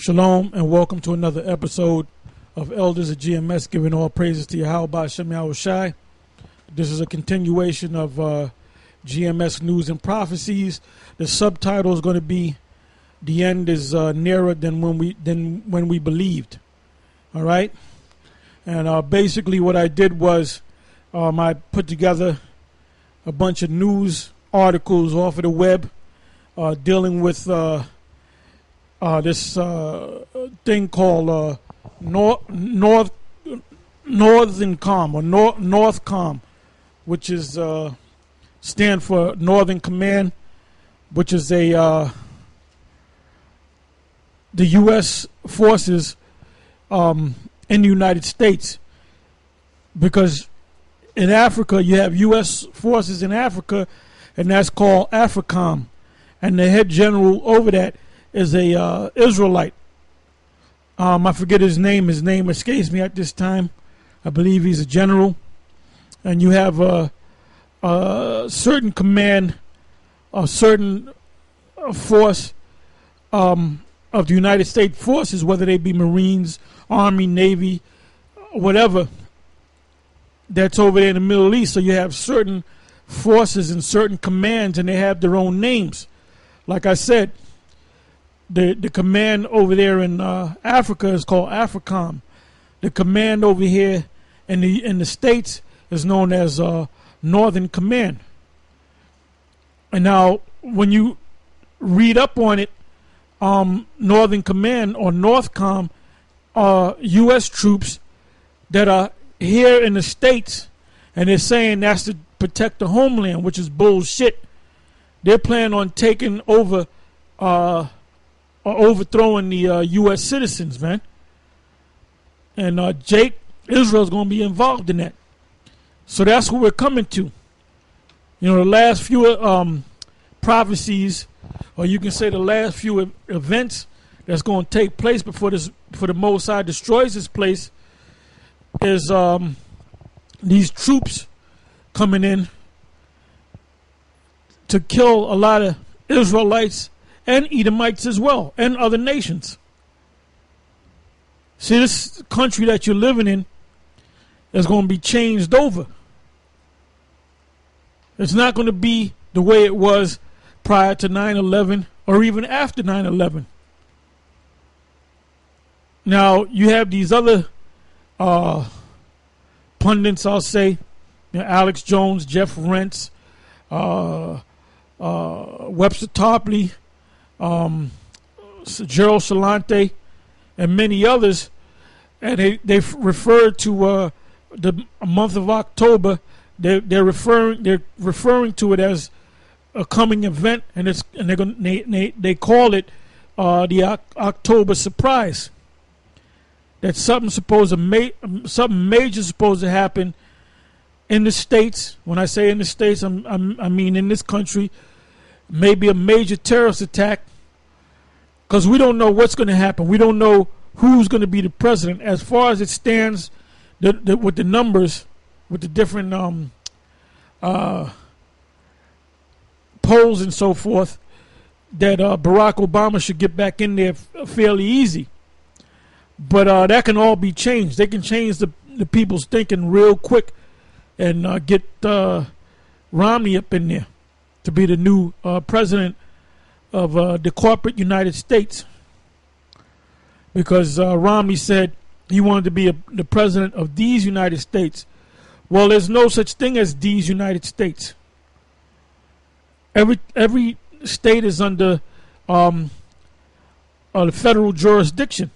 Shalom and welcome to another episode of Elders of GMS, giving all praises to Yahweh Hashem Yahushai. This is a continuation of GMS News and Prophecies. The subtitle is going to be "The End is Nearer than when we believed." All right, and basically what I did was I put together a bunch of news articles off of the web dealing with this thing called Northcom or Northcom, which is stand for Northern Command, which is the U.S. forces in the United States, because in Africa you have U.S. forces in Africa, and that's called AFRICOM, and the head general over that is a Israelite. I forget his name. His name escapes me at this time. I believe he's a general. And you have a certain command, a certain force of the United States forces, whether they be Marines, Army, Navy, whatever, that's over there in the Middle East. So you have certain forces and certain commands, and they have their own names. Like I said, the command over there in Africa is called AFRICOM. The command over here in the States is known as Northern Command. And now, when you read up on it, Northern Command or Northcom are U.S. troops that are here in the States, and they're saying that's to protect the homeland, which is bullshit. They're planning on taking over or overthrowing the U.S. citizens, man. And Israel's going to be involved in that. So that's what we're coming to. You know, the last few prophecies, or you can say the last few events that's going to take place before the Most High destroys this place, is these troops coming in to kill a lot of Israelites and Edomites as well, and other nations. See, this country that you're living in is going to be changed over. It's not going to be the way it was prior to 9/11 or even after 9/11. Now, you have these other pundits, I'll say, Alex Jones, Jeff Rentz, Webster Tarpley, Gerald Salante, and many others, and they refer to the month of October. They're referring to it as a coming event, and they call it the October surprise. That something major supposed to happen in the States. When I say in the States, I mean in this country. Maybe a major terrorist attack, because we don't know what's going to happen. We don't know who's going to be the president. As far as it stands, with the numbers, with the different polls and so forth, that Barack Obama should get back in there fairly easy. But that can all be changed. They can change the people's thinking real quick and get Romney up in there to be the new president of the corporate United States, because Romney said he wanted to be the president of these United States. Well, there's no such thing as these United States. Every state is under the federal jurisdiction.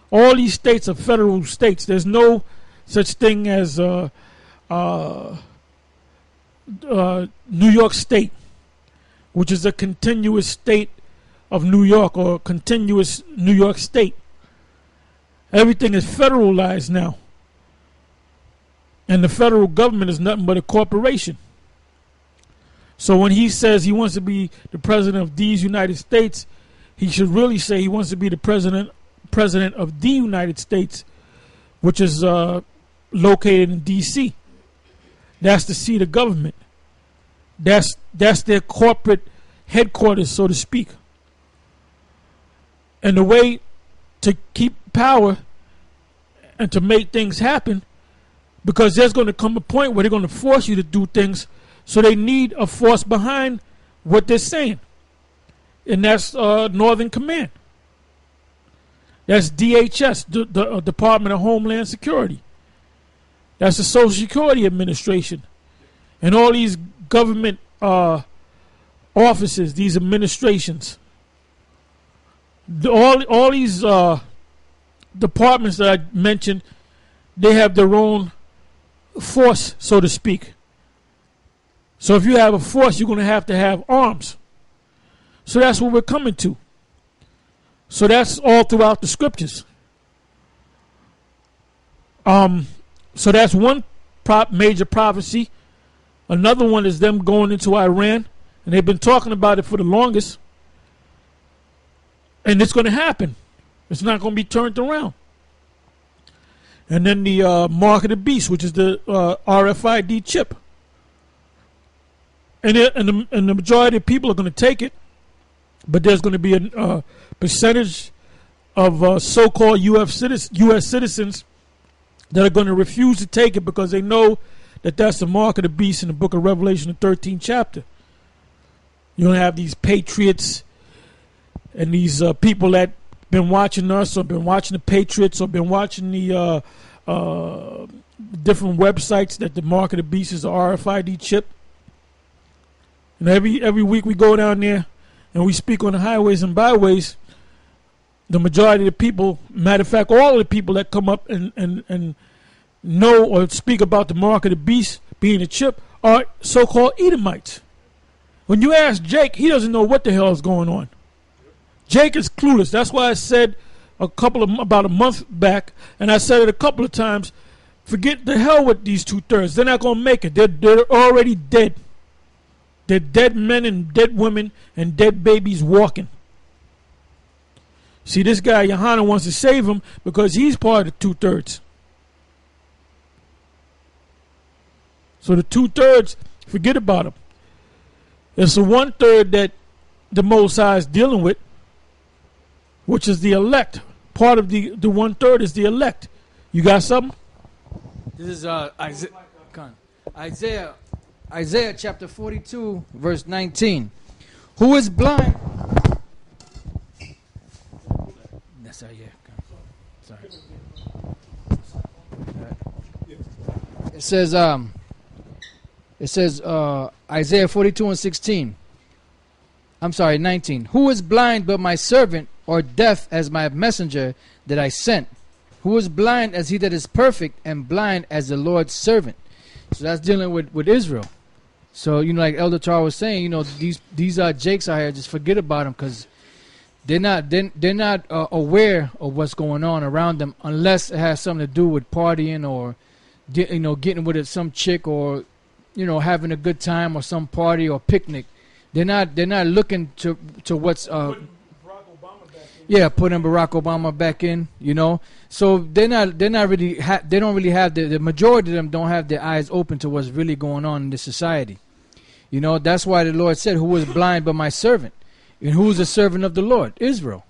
All these states are federal states. There's no such thing as New York State, which is a continuous state of New York, or continuous New York State. Everything is federalized now. And the federal government is nothing but a corporation. So when he says he wants to be the president of these United States, he should really say he wants to be the president of the United States, which is located in D.C. That's the seat of government. That's their corporate headquarters, so to speak. And the way to keep power and to make things happen, because there's going to come a point where they're going to force you to do things. So they need a force behind what they're saying, and that's Northern Command. That's DHS, the Department of Homeland Security. That's the Social Security Administration, and all these government offices, these administrations. All these departments that I mentioned, they have their own force, so to speak. So if you have a force, you're going to have arms. So that's what we're coming to. So that's all throughout the scriptures. So that's one major prophecy. Another one is them going into Iran, and they've been talking about it for the longest. And it's going to happen. It's not going to be turned around. And then the mark of the beast, which is the RFID chip. And the majority of people are going to take it, but there's going to be a percentage of so-called U.S. citizens that are going to refuse to take it because they know that that's the mark of the beast in the book of Revelation, the 13th chapter. You're going to have these patriots and these people that been watching us or been watching the Patriots or been watching the different websites that the mark of the beast is the RFID chip. And every week we go down there and we speak on the highways and byways. The majority of the people, matter of fact, all of the people that come up and know or speak about the mark of the beast being a chip are so-called Edomites. When you ask Jake, he doesn't know what the hell is going on. Jake is clueless. That's why I said about a month back, and I said it a couple of times, forget the hell with these 2/3. They're not going to make it. They're already dead. They're dead men and dead women and dead babies walking. See, this guy, Johanna, wants to save him because he's part of the 2/3. So the 2/3, forget about him. It's the 1/3 that the Most High is dealing with, which is the elect. Part of the 1/3 is the elect. You got something? This is Isaiah chapter 42, verse 19. Who is blind? That's right, yeah. Sorry. It says Isaiah 42 and 16. I'm sorry, 19. Who is blind but my servant, or deaf as my messenger that I sent? Who is blind as he that is perfect, and blind as the Lord's servant? So that's dealing with Israel. So, like Elder Tar was saying, these Jakes out here, just forget about them, because they're not aware of what's going on around them, unless it has something to do with partying or getting with some chick, or having a good time, or some party or picnic. They're not looking to what's putting Barack Obama back in, So they're not really they don't really have the majority of them don't have their eyes open to what's really going on in this society. That's why the Lord said, "Who is blind but my servant?" And who is the servant of the Lord? Israel.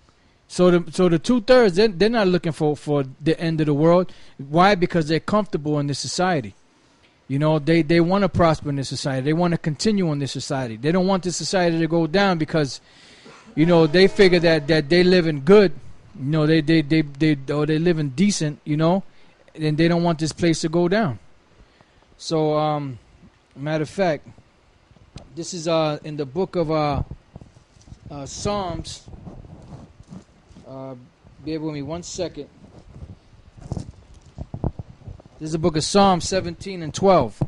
So the 2/3, they're not looking for the end of the world. Why? Because they're comfortable in this society. They want to prosper in this society. They want to continue in this society. They don't want this society to go down because, they figure that they living good. They living decent. And they don't want this place to go down. So, matter of fact, this is in the book of Psalms. Bear with me 1 second. This is the book of Psalms 17 and 12.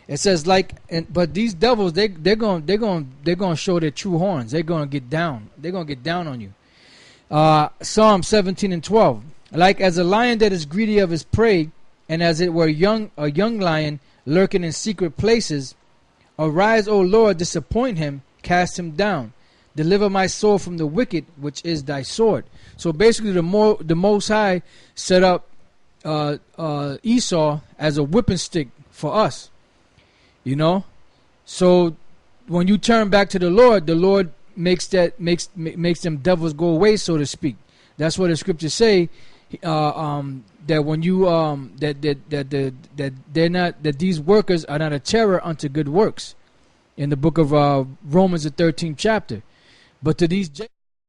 It says, but these devils, they're gonna show their true horns. They're gonna get down. They're gonna get down on you. Psalm 17 and 12. Like as a lion that is greedy of his prey, and as it were a young lion lurking in secret places, arise, O Lord, disappoint him, cast him down. Deliver my soul from the wicked, which is thy sword. So basically, the Most High set up Esau as a whipping stick for us. So when you turn back to the Lord makes them devils go away, so to speak. That's what the scriptures say. That when you that they're not, that these workers are not a terror unto good works, in the book of Romans, the 13th chapter. But to these